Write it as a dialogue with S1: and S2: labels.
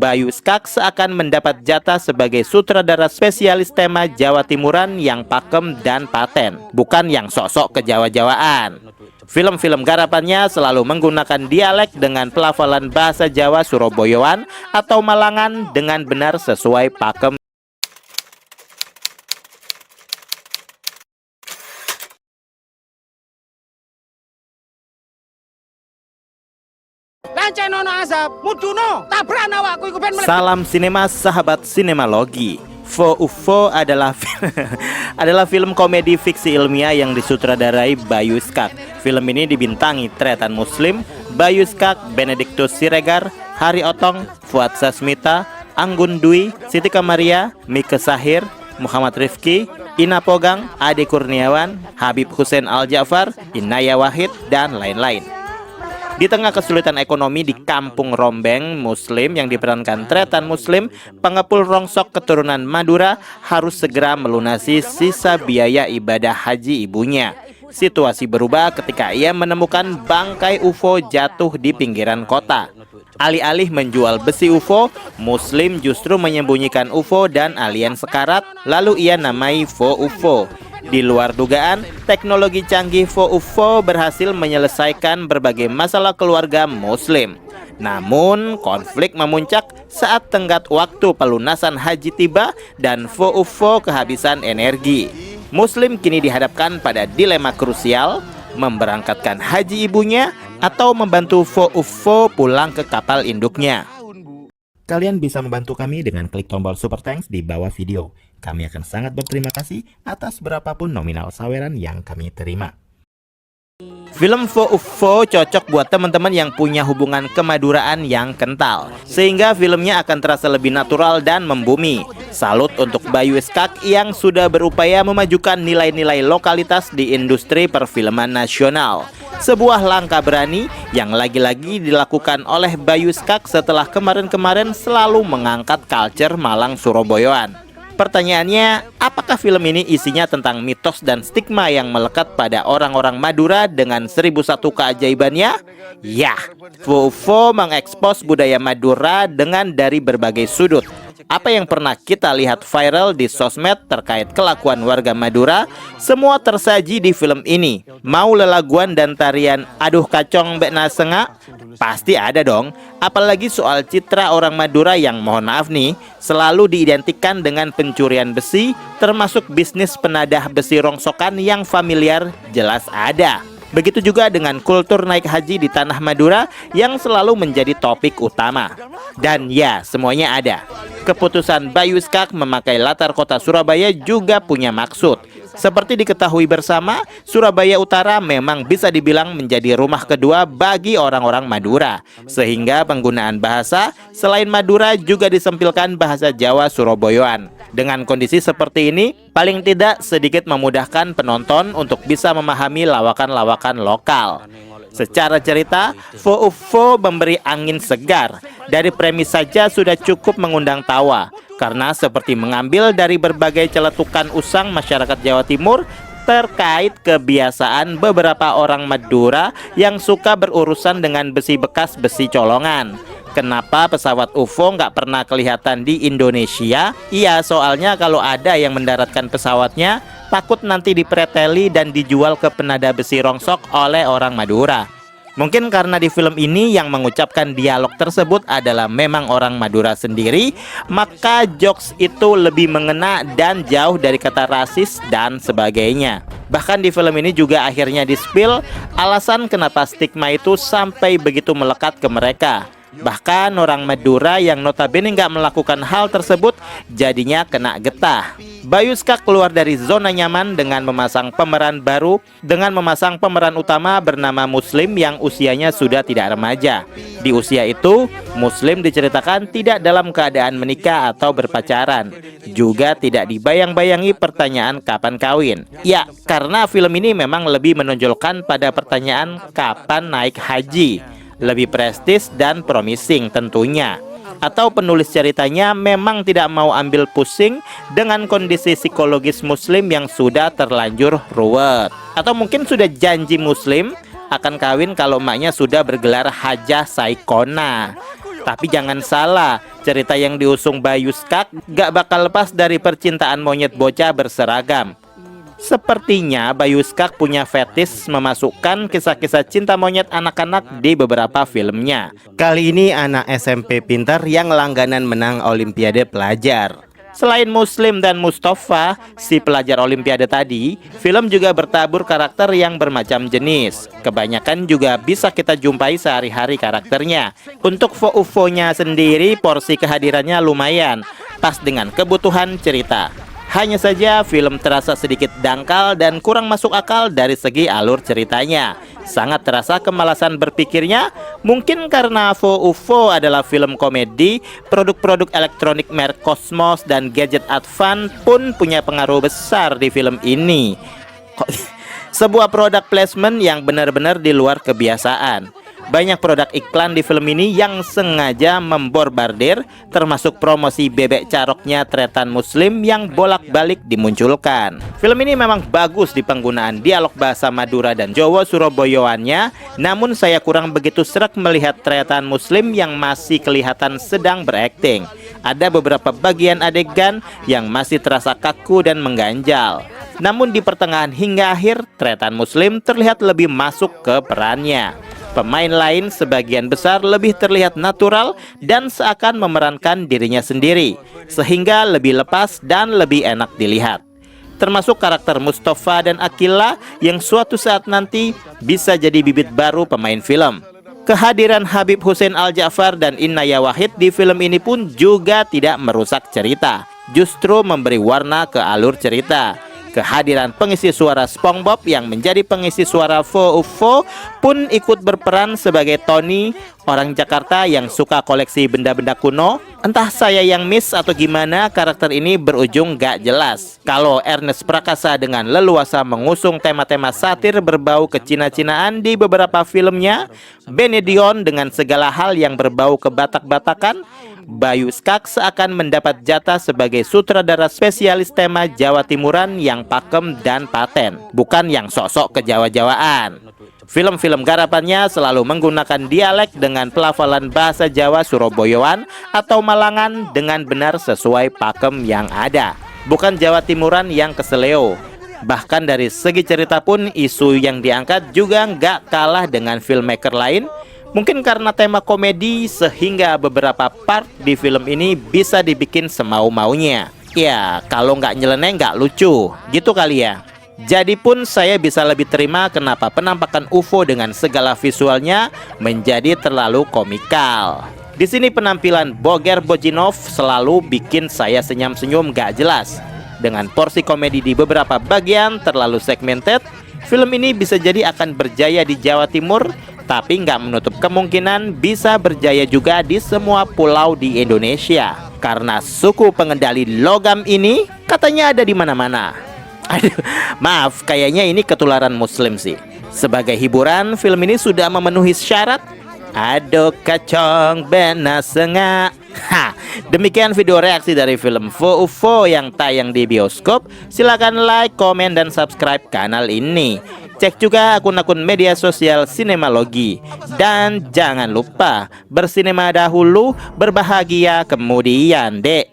S1: Bayu Skak seakan mendapat jatah sebagai sutradara spesialis tema Jawa Timuran yang pakem dan paten, bukan yang sok-sok kejawa-jawaan. Film-film garapannya selalu menggunakan dialek dengan pelafalan bahasa Jawa Surabayaan atau Malangan dengan benar sesuai pakem. Salam sinema sahabat sinemalogi. Fo UFO adalah adalah film komedi fiksi ilmiah yang disutradarai Bayu Skak. Film ini dibintangi Tretan Muslim, Bayu Skak, Benediktus Siregar, Hari Otong, Fuad Sasmita, Anggun Dwi, Siti Kamaria, Mike Sahir, Muhammad Rifki, Ina Pogang, Ade Kurniawan, Habib Hussein Al-Ja'far, Inaya Wahid, dan lain-lain. Di tengah kesulitan ekonomi di kampung Rombeng Muslim yang diperankan Tretan Muslim, pengepul rongsok keturunan Madura harus segera melunasi sisa biaya ibadah haji ibunya. Situasi berubah ketika ia menemukan bangkai UFO jatuh di pinggiran kota. Alih-alih menjual besi UFO, Muslim justru menyembunyikan UFO dan alien sekarat, lalu ia namai Fo UFO. Di luar dugaan, teknologi canggih Fo UFO berhasil menyelesaikan berbagai masalah keluarga Muslim. Namun, konflik memuncak saat tenggat waktu pelunasan haji tiba dan Fo UFO kehabisan energi. Muslim kini dihadapkan pada dilema krusial, memberangkatkan haji ibunya atau membantu Fo UFO pulang ke kapal induknya. Kalian bisa membantu kami dengan klik tombol super thanks di bawah video. Kami akan sangat berterima kasih atas berapapun nominal saweran yang kami terima. Film Fo UFO cocok buat teman-teman yang punya hubungan kemaduraan yang kental, sehingga filmnya akan terasa lebih natural dan membumi. Salut untuk Bayu Skak yang sudah berupaya memajukan nilai-nilai lokalitas di industri perfilman nasional. Sebuah langkah berani yang lagi-lagi dilakukan oleh Bayu Skak setelah kemarin-kemarin selalu mengangkat culture Malang Surabayaan. Pertanyaannya, apakah film ini isinya tentang mitos dan stigma yang melekat pada orang-orang Madura dengan 1001 keajaibannya? Ya, Fo UFO mengekspos budaya Madura dengan dari berbagai sudut. Apa yang pernah kita lihat viral di sosmed terkait kelakuan warga Madura, semua tersaji di film ini. Mau lelaguan dan tarian aduh kacong mbek nasenga? Pasti ada dong. Apalagi soal citra orang Madura yang mohon maaf nih, selalu diidentikan dengan pencurian besi, termasuk bisnis penadah besi rongsokan yang familiar jelas ada. Begitu juga dengan kultur naik haji di tanah Madura yang selalu menjadi topik utama. Dan ya, semuanya ada. Keputusan Bayu Skak memakai latar kota Surabaya juga punya maksud. Seperti diketahui bersama, Surabaya Utara memang bisa dibilang menjadi rumah kedua bagi orang-orang Madura. Sehingga penggunaan bahasa selain Madura juga disempilkan bahasa Jawa Surabayaan. Dengan kondisi seperti ini, paling tidak sedikit memudahkan penonton untuk bisa memahami lawakan-lawakan lokal. Secara cerita, Fo UFO memberi angin segar. Dari premis saja sudah cukup mengundang tawa, karena seperti mengambil dari berbagai celetukan usang masyarakat Jawa Timur terkait kebiasaan beberapa orang Madura yang suka berurusan dengan besi bekas, besi colongan. Kenapa pesawat UFO nggak pernah kelihatan di Indonesia? Iya, soalnya kalau ada yang mendaratkan pesawatnya, takut nanti dipreteli dan dijual ke penada besi rongsok oleh orang Madura. Mungkin karena di film ini yang mengucapkan dialog tersebut adalah memang orang Madura sendiri, maka jokes itu lebih mengena dan jauh dari kata rasis dan sebagainya. Bahkan di film ini juga akhirnya di-spill alasan kenapa stigma itu sampai begitu melekat ke mereka. Bahkan orang Madura yang notabene nggak melakukan hal tersebut jadinya kena getah. Bayu Skak keluar dari zona nyaman dengan memasang pemeran baru, dengan memasang pemeran utama bernama Muslim yang usianya sudah tidak remaja. Di usia itu, Muslim diceritakan tidak dalam keadaan menikah atau berpacaran. Juga tidak dibayang-bayangi pertanyaan kapan kawin. Ya, karena film ini memang lebih menonjolkan pada pertanyaan kapan naik haji. Lebih prestis dan promising tentunya. Atau penulis ceritanya memang tidak mau ambil pusing dengan kondisi psikologis Muslim yang sudah terlanjur ruwet. Atau mungkin sudah janji Muslim akan kawin kalau emaknya sudah bergelar Hajah Saikona. Tapi jangan salah, cerita yang diusung Bayu Skak gak bakal lepas dari percintaan monyet bocah berseragam. Sepertinya Bayu Skak punya fetis memasukkan kisah-kisah cinta monyet anak-anak di beberapa filmnya. Kali ini anak SMP pintar yang langganan menang Olimpiade pelajar. Selain Muslim dan Mustafa, si pelajar Olimpiade tadi, film juga bertabur karakter yang bermacam jenis. Kebanyakan juga bisa kita jumpai sehari-hari karakternya. Untuk UFO-nya sendiri, porsi kehadirannya lumayan, pas dengan kebutuhan cerita. Hanya saja film terasa sedikit dangkal dan kurang masuk akal dari segi alur ceritanya. Sangat terasa kemalasan berpikirnya, mungkin karena UFO adalah film komedi, produk-produk elektronik merek Cosmos dan gadget advance pun punya pengaruh besar di film ini. Sebuah produk placement yang benar-benar di luar kebiasaan. Banyak produk iklan di film ini yang sengaja memborbardir, termasuk promosi bebek caroknya Tretan Muslim yang bolak-balik dimunculkan. Film ini memang bagus di penggunaan dialog bahasa Madura dan Jawa Surabayaan-nya, namun saya kurang begitu sreg melihat Tretan Muslim yang masih kelihatan sedang berakting. Ada beberapa bagian adegan yang masih terasa kaku dan mengganjal. Namun di pertengahan hingga akhir, Tretan Muslim terlihat lebih masuk ke perannya. Pemain lain sebagian besar lebih terlihat natural dan seakan memerankan dirinya sendiri, sehingga lebih lepas dan lebih enak dilihat. Termasuk karakter Mustafa dan Akila yang suatu saat nanti bisa jadi bibit baru pemain film. Kehadiran Habib Hussein Al-Ja'far dan Inaya Wahid di film ini pun juga tidak merusak cerita, justru memberi warna ke alur cerita. Kehadiran pengisi suara SpongeBob yang menjadi pengisi suara UFO pun ikut berperan sebagai Tony, orang Jakarta yang suka koleksi benda-benda kuno. Entah saya yang miss atau gimana, karakter ini berujung gak jelas. Kalau Ernest Prakasa dengan leluasa mengusung tema-tema satir berbau kecina-cinaan di beberapa filmnya, Benedion dengan segala hal yang berbau kebatak-batakan, Bayu Skak seakan mendapat jatah sebagai sutradara spesialis tema Jawa Timuran yang pakem dan paten, bukan yang sok-sok kejawa-jawaan. Film-film garapannya selalu menggunakan dialek dengan pelafalan bahasa Jawa Surabayaan atau Malangan dengan benar sesuai pakem yang ada, bukan Jawa Timuran yang keseleo. Bahkan dari segi cerita pun isu yang diangkat juga nggak kalah dengan filmmaker lain. Mungkin karena tema komedi sehingga beberapa part di film ini bisa dibikin semau-maunya. Ya, kalau nggak nyeleneh nggak lucu, gitu kali ya. Jadi pun saya bisa lebih terima kenapa penampakan UFO dengan segala visualnya menjadi terlalu komikal. Di sini penampilan Boger Bojinov selalu bikin saya senyum-senyum gak jelas. Dengan porsi komedi di beberapa bagian terlalu segmented, film ini bisa jadi akan berjaya di Jawa Timur, tapi nggak menutup kemungkinan bisa berjaya juga di semua pulau di Indonesia. Karena suku pengendali logam ini katanya ada di mana-mana. Aduh, maaf, kayaknya ini ketularan Muslim sih. Sebagai hiburan, film ini sudah memenuhi syarat. Aduh kacang bena senga. Demikian video reaksi dari film UFO yang tayang di bioskop. Silakan like, komen, dan subscribe kanal ini. Cek juga akun-akun media sosial Sinemalogi. Dan jangan lupa bersinema dahulu, berbahagia kemudian, dek.